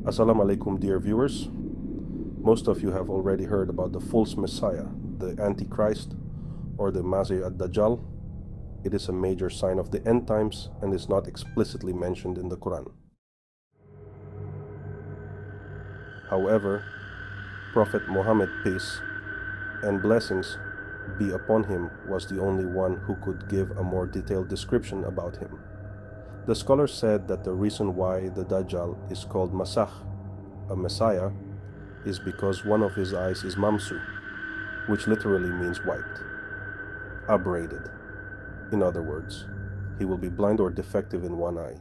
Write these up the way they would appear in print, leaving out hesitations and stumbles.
Assalamu alaikum, dear viewers. Most of you have already heard about the false Messiah, the Antichrist, or the Massih Ad-Dajjal. It is a major sign of the end times and is not explicitly mentioned in the Quran. However, Prophet Muhammad, peace and blessings be upon him, was the only one who could give a more detailed description about him. The scholars said that the reason why the Dajjal is called Masah, a Messiah, is because one of his eyes is mamsu, which literally means wiped, abraded. In other words, he will be blind or defective in one eye.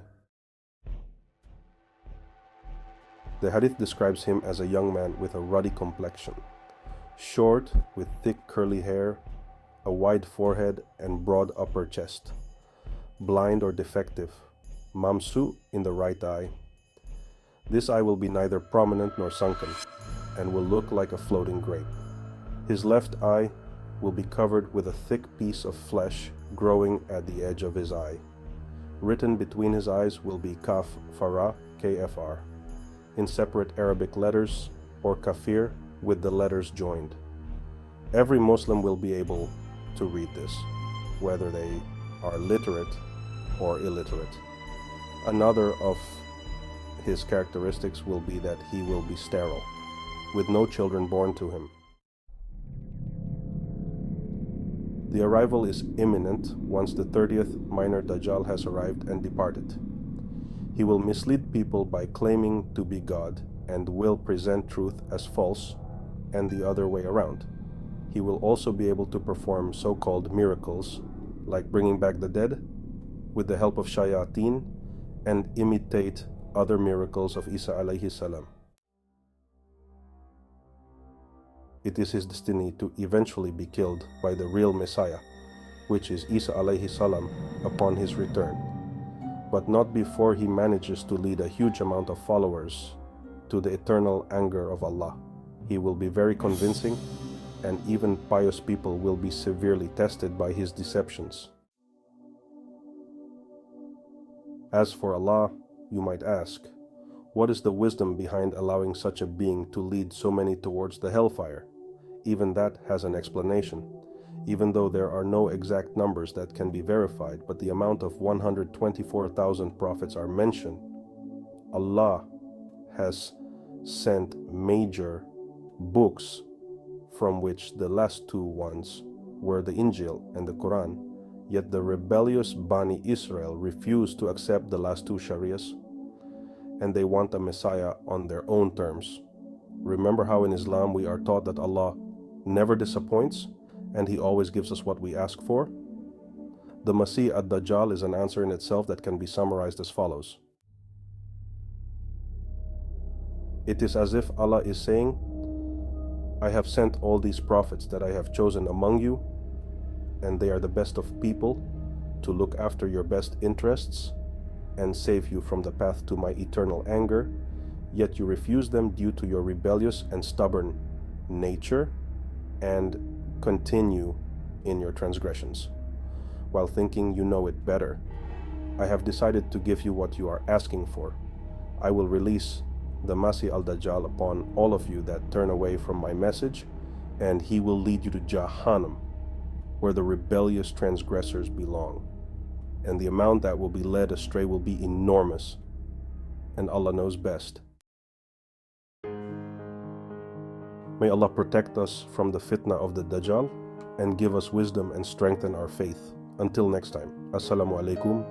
The hadith describes him as a young man with a ruddy complexion, short with thick curly hair, a wide forehead and broad upper chest, blind or defective, mamsu in the right eye. This eye will be neither prominent nor sunken, and will look like a floating grape. His left eye will be covered with a thick piece of flesh growing at the edge of his eye. Written between his eyes will be Kaf Farah, KFR, in separate Arabic letters, or Kafir with the letters joined. Every Muslim will be able to read this, whether they are literate or illiterate. Another of his characteristics will be that he will be sterile, with no children born to him. The arrival is imminent once the 30th minor Dajjal has arrived and departed. He will mislead people by claiming to be God and will present truth as false, and the other way around. He will also be able to perform so-called miracles, like bringing back the dead, with the help of shayateen, and imitate other miracles of Isa alayhi salam. It is his destiny to eventually be killed by the real Messiah, which is Isa alayhi salam, upon his return, but not before he manages to lead a huge amount of followers to the eternal anger of Allah. He will be very convincing, and even pious people will be severely tested by his deceptions. As for Allah, you might ask, what is the wisdom behind allowing such a being to lead so many towards the hellfire? Even that has an explanation, even though there are no exact numbers that can be verified, but the amount of 124,000 prophets are mentioned. Allah has sent major books, from which the last two ones were the Injil and the Quran, yet the rebellious Bani Israel refused to accept the last two Shariahs, and they want a Messiah on their own terms. Remember how in Islam we are taught that Allah never disappoints, and He always gives us what we ask for? The Massih Ad-Dajjal is an answer in itself that can be summarized as follows. It is as if Allah is saying, I have sent all these prophets that I have chosen among you, and they are the best of people, to look after your best interests and save you from the path to my eternal anger, yet you refuse them due to your rebellious and stubborn nature, and continue in your transgressions, while thinking you know it better. I have decided to give you what you are asking for. I will release the Massih Ad-Dajjal upon all of you that turn away from my message, and he will lead you to Jahannam, where the rebellious transgressors belong. And the amount that will be led astray will be enormous, and Allah knows best. May Allah protect us from the fitna of the Dajjal and give us wisdom and strengthen our faith. Until next time, Assalamu alaikum